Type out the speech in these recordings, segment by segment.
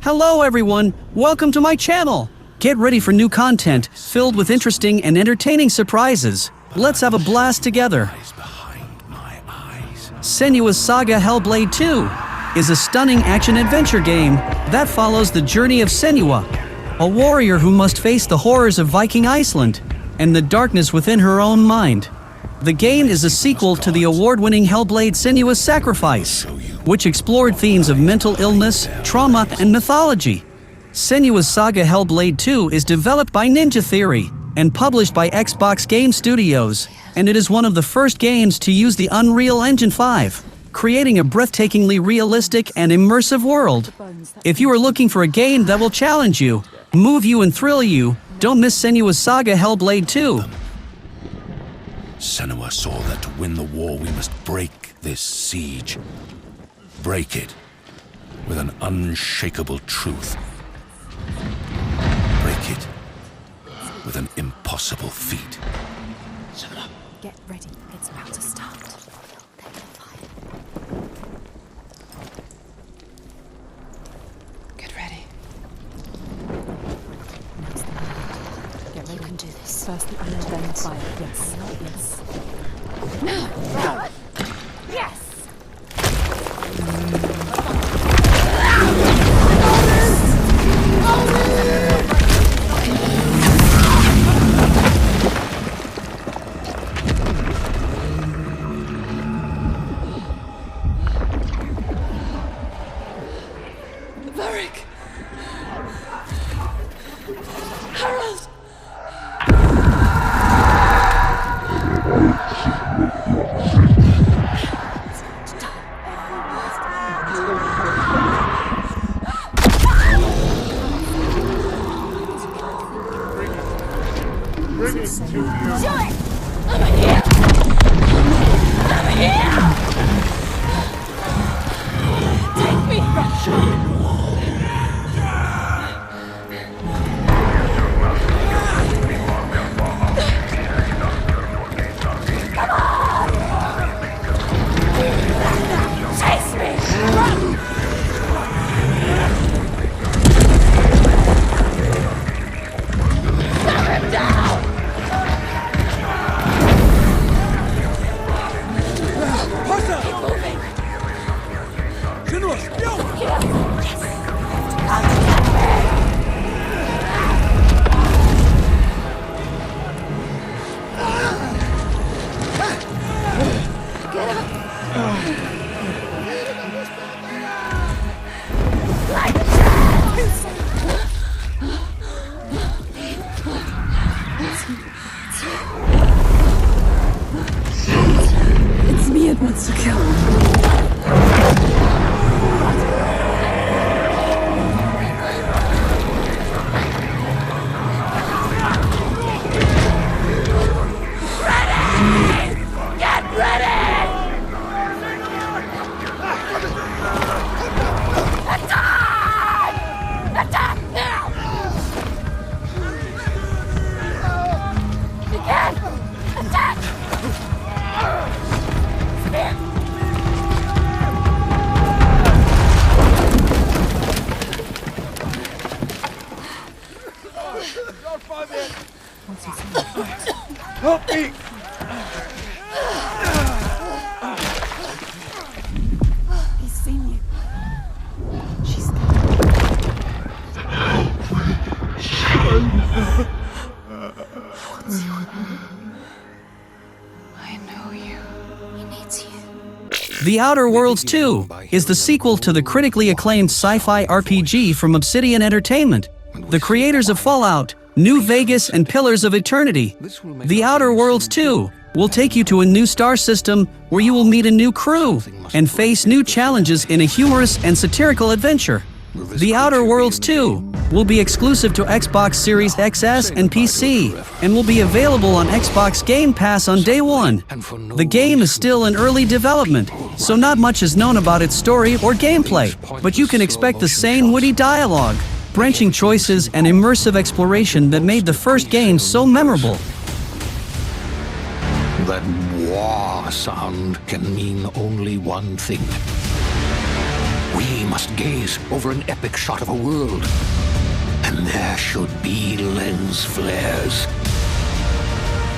Hello everyone, welcome to my channel! Get ready for new content, filled with interesting and entertaining surprises. Let's have a blast together! Senua's Saga Hellblade II is a stunning action-adventure game that follows the journey of Senua, a warrior who must face the horrors of Viking Iceland and the darkness within her own mind. The game is a sequel to the award-winning Hellblade Senua's Sacrifice, which explored themes of mental illness, trauma, and mythology. Senua's Saga Hellblade II is developed by Ninja Theory and published by Xbox Game Studios, and it is one of the first games to use the Unreal Engine 5, creating a breathtakingly realistic and immersive world. If you are looking for a game that will challenge you, move you and thrill you, don't miss Senua's Saga Hellblade II. Senua saw that to win the war we must break this siege. Break it with an unshakable truth. Break it with an impossible feat. Get ready, it's about to start. Get ready. Get ready. You can do this. First the iron, then the fire. Yes. Yes. No! Yes! It's me it wants to kill. Help me! He's seen you. She's there. What's your name? I know you. He needs you. The Outer Worlds 2 is the sequel to the critically acclaimed sci-fi RPG from Obsidian Entertainment, the creators of Fallout, New Vegas, and Pillars of Eternity. The Outer Worlds 2 will take you to a new star system where you will meet a new crew and face new challenges in a humorous and satirical adventure. The Outer Worlds 2 will be exclusive to Xbox Series XS and PC and will be available on Xbox Game Pass on day one. The game is still in early development, so not much is known about its story or gameplay, but you can expect the same witty dialogue, branching choices, and immersive exploration that made the first game so memorable. That wah sound can mean only one thing. We must gaze over an epic shot of a world, and there should be lens flares.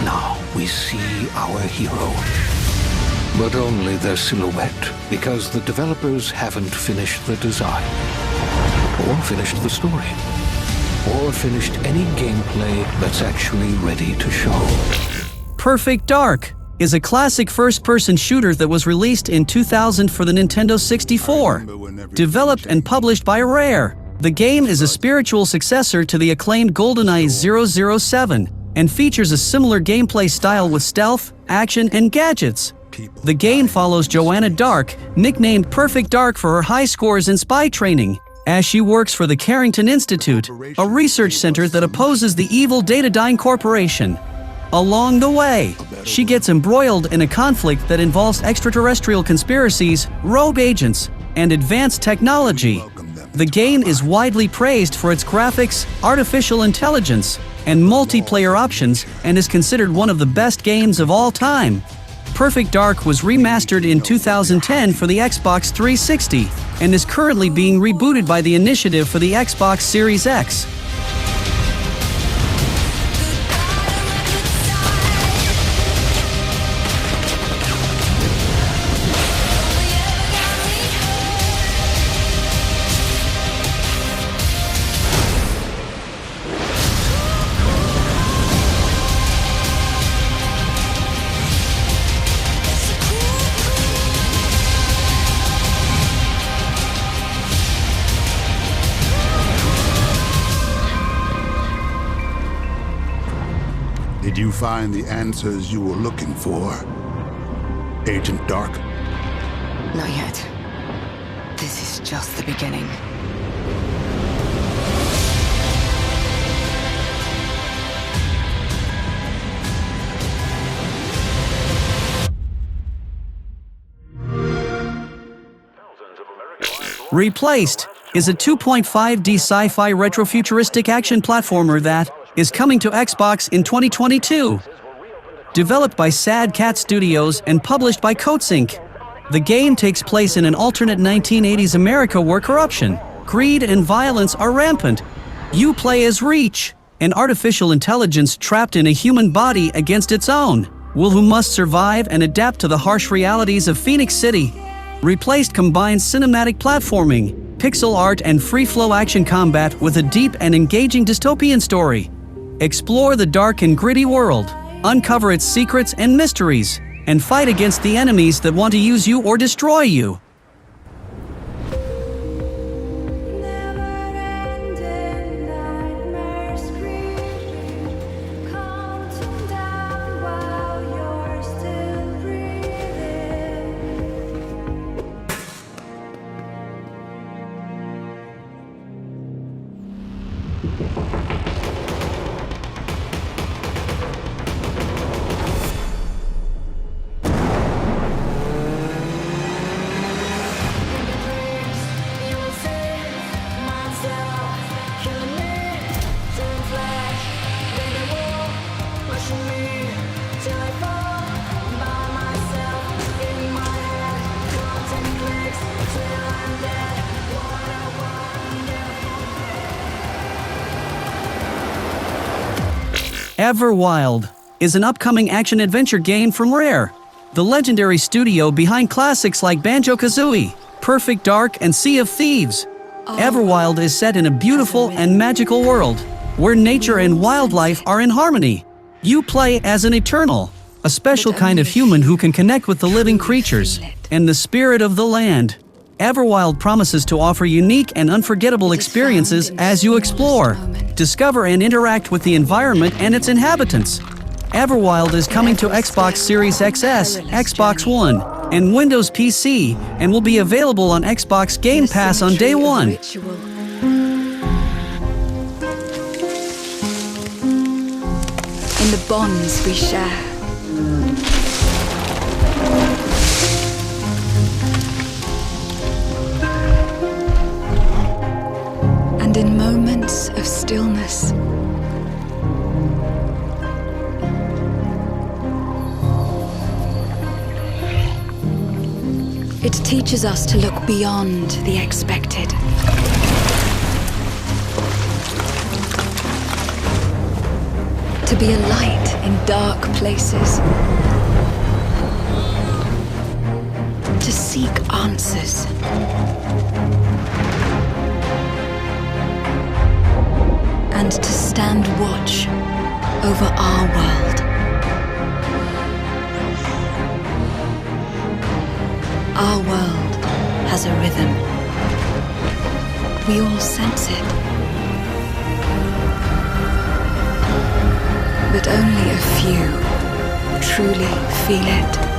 Now we see our hero, but only their silhouette, because the developers haven't finished the design, or finished the story, or finished any gameplay that's actually ready to show. Perfect Dark is a classic first-person shooter that was released in 2000 for the Nintendo 64. Developed and published by Rare, the game is a spiritual successor to the acclaimed GoldenEye 007 and features a similar gameplay style with stealth, action, and gadgets. The game follows Joanna Dark, nicknamed Perfect Dark for her high scores in spy training, as she works for the Carrington Institute, a research center that opposes the evil Datadyne Corporation. Along the way, she gets embroiled in a conflict that involves extraterrestrial conspiracies, rogue agents, and advanced technology. The game is widely praised for its graphics, artificial intelligence, and multiplayer options, and is considered one of the best games of all time. Perfect Dark was remastered in 2010 for the Xbox 360 and is currently being rebooted by the Initiative for the Xbox Series X. Did you find the answers you were looking for, Agent Dark? Not yet. This is just the beginning. Replaced is a 2.5D sci-fi retrofuturistic action platformer that is coming to Xbox in 2022. Developed by Sad Cat Studios and published by Coatsink, the game takes place in an alternate 1980s America where corruption, greed, and violence are rampant. You play as Reach, an artificial intelligence trapped in a human body against its own, who must survive and adapt to the harsh realities of Phoenix City. Replaced combines cinematic platforming, pixel art, and free-flow action combat with a deep and engaging dystopian story. Explore the dark and gritty world, uncover its secrets and mysteries, and fight against the enemies that want to use you or destroy you. Everwild is an upcoming action-adventure game from Rare, the legendary studio behind classics like Banjo-Kazooie, Perfect Dark, and Sea of Thieves. Everwild is set in a beautiful and magical world, where nature and wildlife are in harmony. You play as an Eternal, a special kind of human who can connect with the living creatures and the spirit of the land. Everwild promises to offer unique and unforgettable experiences as you explore, discover, and interact with the environment and its inhabitants. Everwild is coming to Xbox Series XS, Xbox One, and Windows PC, and will be available on Xbox Game Pass on day one. In the bonds we share. And in moments of stillness, It teaches us to look beyond the expected. To be a light in dark places. To seek answers. And to stand watch over our world. Our world has a rhythm. We all sense it. But only a few truly feel it.